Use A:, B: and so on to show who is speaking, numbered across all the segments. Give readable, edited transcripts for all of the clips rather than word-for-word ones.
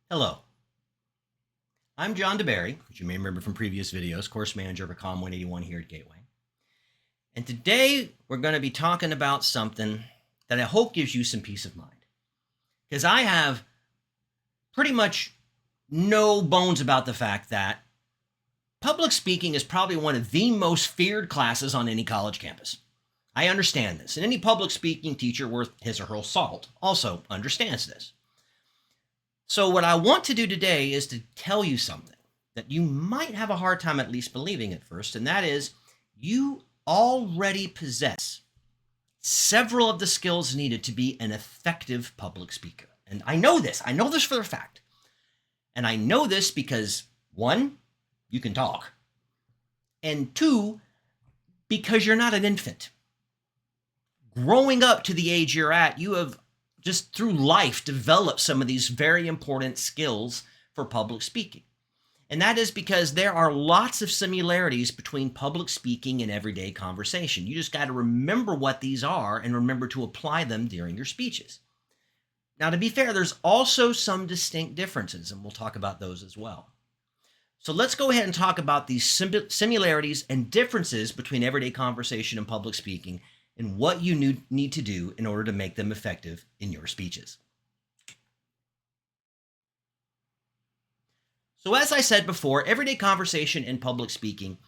A: Hello, I'm John DeBerry, which you may remember from previous videos, course manager for COM 181 here at Gateway. And today we're going to be talking about something that I hope gives you some peace of mind. Because I have pretty much no bones about the fact that public speaking is probably one of the most feared classes on any college campus. I understand this, and any public speaking teacher worth his or her salt also understands this. So what I want to do today is to tell you something that you might have a hard time at least believing at first, and that is you already possess several of the skills needed to be an effective public speaker. And I know this for a fact. And I know this because one, you can talk, and two, because you're not an infant. Growing up to the age you're at, you have just through life develop some of these very important skills for public speaking. And that is because there are lots of similarities between public speaking and everyday conversation. You just got to remember what these are and remember to apply them during your speeches. Now, to be fair, there's also some distinct differences, and we'll talk about those as well. So let's go ahead and talk about these similarities and differences between everyday conversation and public speaking, and what you need to do in order to make them effective in your speeches. So as I said before, everyday conversation and public speaking,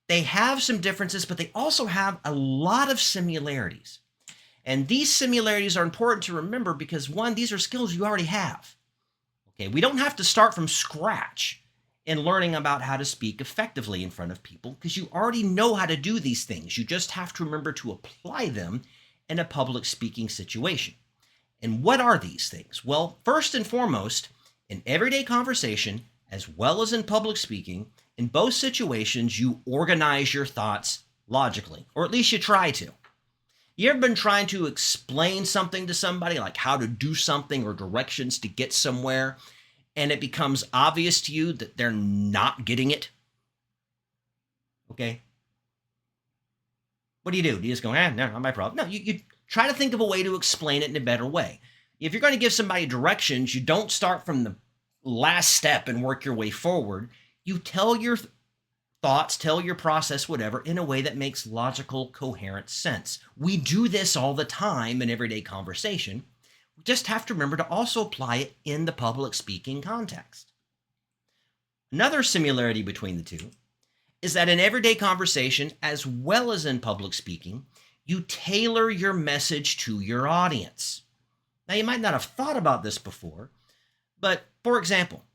A: they have some differences, but they also have a lot of similarities. And these similarities are important to remember because one, these are skills you already have. Okay, we don't have to start from scratch in learning about how to speak effectively in front of people because you already know how to do these things. You just have to remember to apply them in a public speaking situation. And what are these things? Well, first and foremost, in everyday conversation, as well as in public speaking, in both situations, you organize your thoughts logically, or at least you try to. You ever been trying to explain something to somebody, like how to do something or directions to get somewhere, and it becomes obvious to you that they're not getting it? Okay. What do you do? Do you just go, no, not my problem? No, you try to think of a way to explain it in a better way. If you're going to give somebody directions, you don't start from the last step and work your way forward. You tell your thoughts, tell your process, whatever, in a way that makes logical, coherent sense. We do this all the time in everyday conversation. We just have to remember to also apply it in the public speaking context. Another similarity between the two is that in everyday conversation, as well as in public speaking, you tailor your message to your audience. Now, you might not have thought about this before, but for example,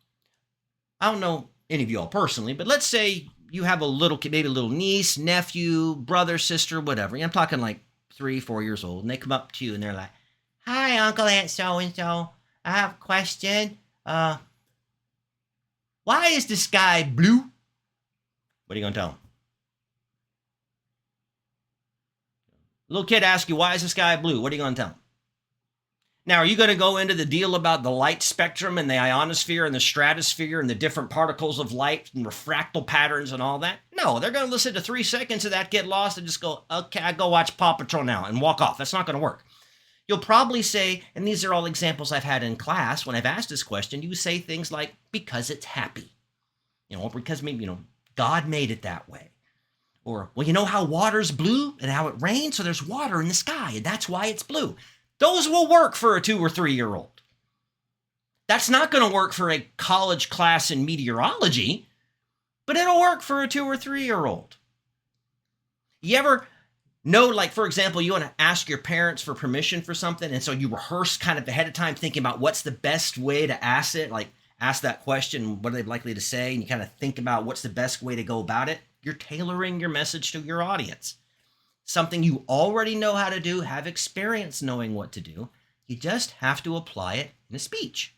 A: I don't know any of you all personally, but let's say you have a little kid, maybe a little niece, nephew, brother, sister, whatever. I'm talking like 3, 4 years old, and they come up to you and they're like, "Hi, Uncle Aunt so-and-so. I have a question. Why is the sky blue?" What are you going to tell them? Little kid asks you, "Why is the sky blue?" What are you going to tell them? Now, are you going to go into the deal about the light spectrum and the ionosphere and the stratosphere and the different particles of light and refractal patterns and all that? No, they're going to listen to 3 seconds of that, get lost, and just go, "Okay, I go watch Paw Patrol now," and walk off. That's not going to work. You'll probably say, and these are all examples I've had in class when I've asked this question, you say things like, "Because it's happy." Because maybe, God made it that way. Or, "Well, you know how water's blue and how it rains? So there's water in the sky, and that's why it's blue." Those will work for a 2 or 3-year-old. That's not going to work for a college class in meteorology, but it'll work for a 2 or 3-year-old. You ever know, like, for example, you want to ask your parents for permission for something, and so you rehearse kind of ahead of time thinking about what's the best way to ask it, like ask that question, what are they likely to say, and you kind of think about what's the best way to go about it. You're tailoring your message to your audience. Something you already know how to do, have experience knowing what to do. You just have to apply it in a speech.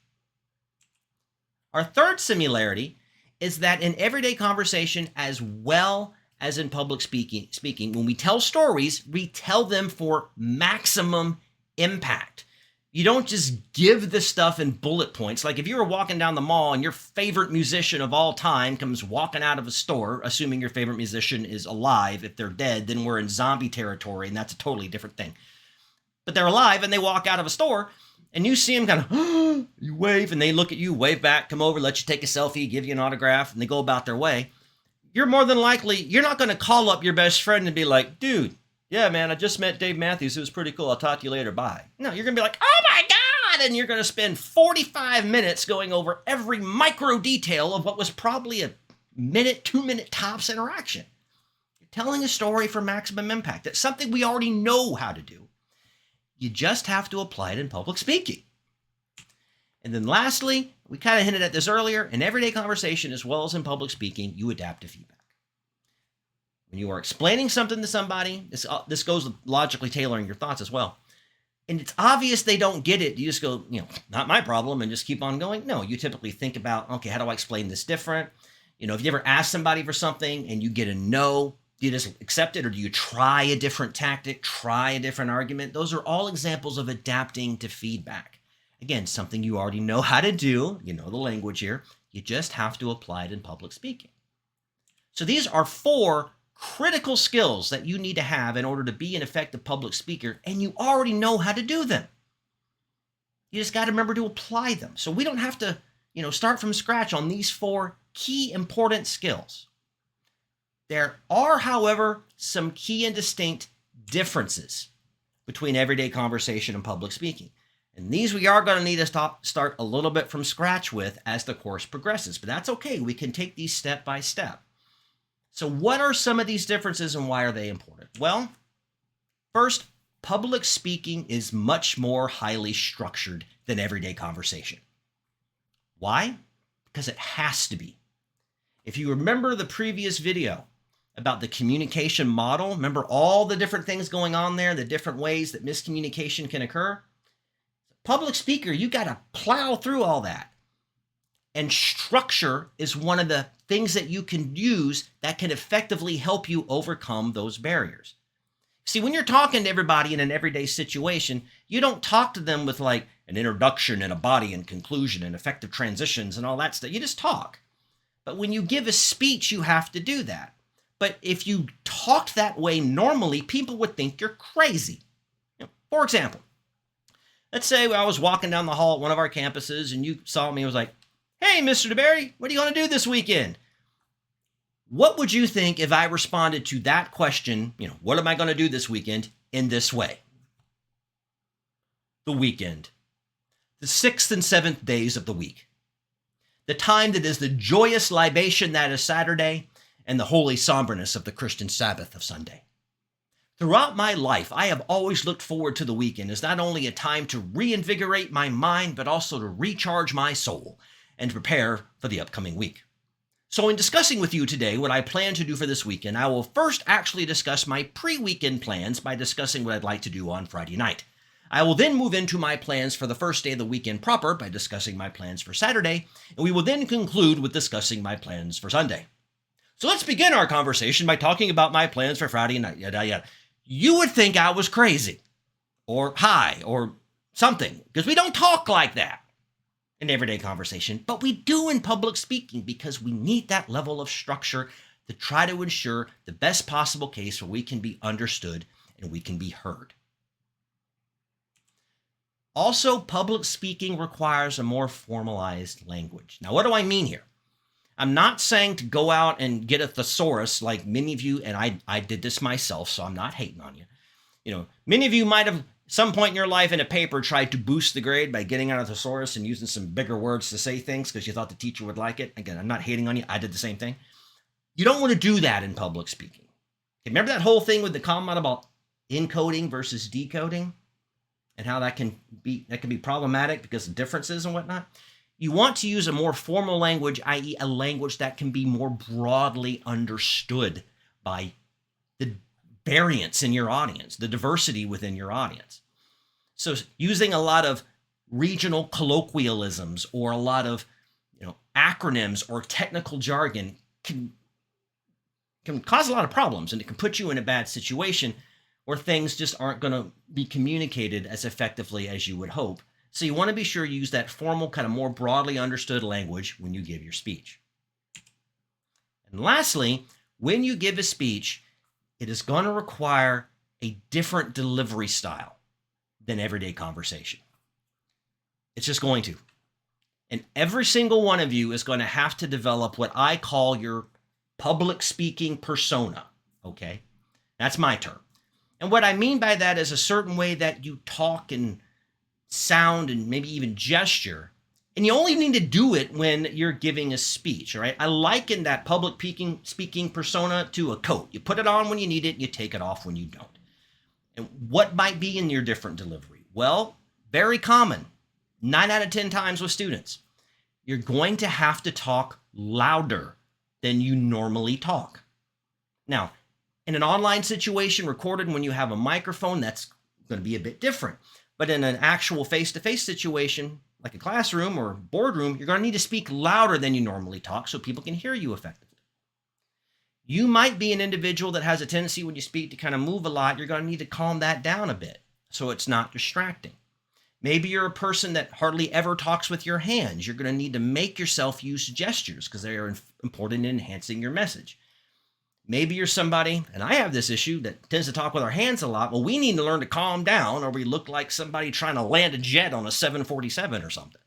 A: Our third similarity is that in everyday conversation, as well as in public speaking, when we tell stories, we tell them for maximum impact. You don't just give the stuff in bullet points. Like if you were walking down the mall and your favorite musician of all time comes walking out of a store, assuming your favorite musician is alive. If they're dead, then we're in zombie territory, and that's a totally different thing. But they're alive and they walk out of a store. and you see them kind of, you wave, and they look at you, wave back, come over, let you take a selfie, give you an autograph, and they go about their way, you're more than likely, you're not going to call up your best friend and be like, dude, yeah, man, I just met Dave Matthews. It was pretty cool. I'll talk to you later. Bye. No, you're going to be like, oh my God. And you're going to spend 45 minutes going over every micro detail of what was probably a minute, 2-minute tops interaction. You're telling a story for maximum impact. That's something we already know how to do. You just have to apply it in public speaking. And then lastly, we kind of hinted at this earlier, in everyday conversation as well as in public speaking, you adapt to feedback. When you are explaining something to somebody, this goes with logically tailoring your thoughts as well. And it's obvious they don't get it. You just go, not my problem, and just keep on going. No, you typically think about, okay, how do I explain this different? If you ever ask somebody for something and you get a no, do you just accept it, or do you try a different tactic, try a different argument? Those are all examples of adapting to feedback. Again, something you already know how to do. You know the language here. You just have to apply it in public speaking. So these are 4 critical skills that you need to have in order to be an effective public speaker, and you already know how to do them. You just got to remember to apply them. So we don't have to, start from scratch on these 4 key important skills. There are, however, some key and distinct differences between everyday conversation and public speaking. And these we are going to need to start a little bit from scratch with as the course progresses, but that's okay. We can take these step by step. So what are some of these differences and why are they important? Well, first, public speaking is much more highly structured than everyday conversation. Why? Because it has to be. If you remember the previous video about the communication model, remember all the different things going on there, the different ways that miscommunication can occur? Public speaker, you got to plow through all that. And structure is one of the things that you can use that can effectively help you overcome those barriers. See, when you're talking to everybody in an everyday situation, you don't talk to them with like an introduction and a body and conclusion and effective transitions and all that stuff. You just talk. But when you give a speech, you have to do that. But if you talked that way normally, people would think you're crazy. For example, let's say I was walking down the hall at one of our campuses and you saw me and was like, hey, Mr. DeBerry, what are you going to do this weekend? What would you think if I responded to that question, what am I going to do this weekend, in this way? The weekend, the 6th and 7th days of the week, the time that is the joyous libation that is Saturday and the holy somberness of the Christian Sabbath of Sunday. Throughout my life, I have always looked forward to the weekend as not only a time to reinvigorate my mind, but also to recharge my soul and prepare for the upcoming week. So in discussing with you today what I plan to do for this weekend, I will first actually discuss my pre-weekend plans by discussing what I'd like to do on Friday night. I will then move into my plans for the first day of the weekend proper by discussing my plans for Saturday, and we will then conclude with discussing my plans for Sunday. So let's begin our conversation by talking about my plans for Friday night. You would think I was crazy or high or something, because we don't talk like that in everyday conversation, but we do in public speaking because we need that level of structure to try to ensure the best possible case where we can be understood and we can be heard. Also, public speaking requires a more formalized language. Now, what do I mean here? I'm not saying to go out and get a thesaurus like many of you, and I did this myself, so I'm not hating on you. Many of you might have some point in your life in a paper tried to boost the grade by getting out a thesaurus and using some bigger words to say things because you thought the teacher would like it. Again, I'm not hating on you. I did the same thing. You don't want to do that in public speaking. Okay, remember that whole thing with the comment about encoding versus decoding and how that can be problematic because of differences and whatnot? You want to use a more formal language, i.e. a language that can be more broadly understood by the variance in your audience, the diversity within your audience. So using a lot of regional colloquialisms or a lot of acronyms or technical jargon can cause a lot of problems, and it can put you in a bad situation where things just aren't going to be communicated as effectively as you would hope. So you want to be sure you use that formal, kind of more broadly understood language when you give your speech. And lastly, when you give a speech, it is going to require a different delivery style than everyday conversation. It's just going to. And every single one of you is going to have to develop what I call your public speaking persona. Okay? That's my term. And what I mean by that is a certain way that you talk and sound and maybe even gesture. And you only need to do it when you're giving a speech, all right? I liken that public speaking persona to a coat. You put it on when you need it, you take it off when you don't. And what might be in your different delivery? Well, very common, 9 out of 10 times with students. You're going to have to talk louder than you normally talk. Now, in an online situation recorded when you have a microphone, that's going to be a bit different. But in an actual face-to-face situation, like a classroom or boardroom, you're going to need to speak louder than you normally talk so people can hear you effectively. You might be an individual that has a tendency when you speak to kind of move a lot. You're going to need to calm that down a bit so it's not distracting. Maybe you're a person that hardly ever talks with your hands. You're going to need to make yourself use gestures because they are important in enhancing your message. Maybe you're somebody, and I have this issue, that tends to talk with our hands a lot. Well, we need to learn to calm down or we look like somebody trying to land a jet on a 747 or something.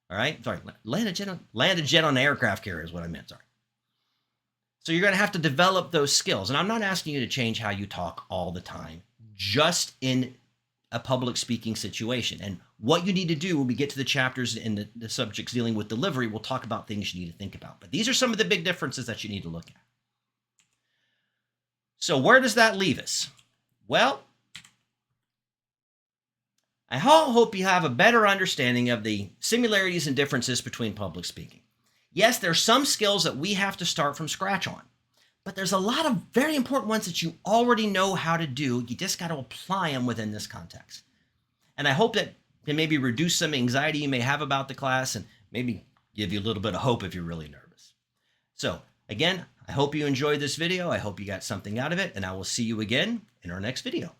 A: All right? Sorry, land a jet on an aircraft carrier is what I meant, sorry. So you're going to have to develop those skills. And I'm not asking you to change how you talk all the time, just in a public speaking situation. And what you need to do when we get to the chapters and the subjects dealing with delivery, we'll talk about things you need to think about. But these are some of the big differences that you need to look at. So where does that leave us? Well, I hope you have a better understanding of the similarities and differences between public speaking. Yes, there's some skills that we have to start from scratch on, but there's a lot of very important ones that you already know how to do. You just got to apply them within this context. And I hope that can maybe reduce some anxiety you may have about the class and maybe give you a little bit of hope if you're really nervous. So again, I hope you enjoyed this video. I hope you got something out of it, and I will see you again in our next video.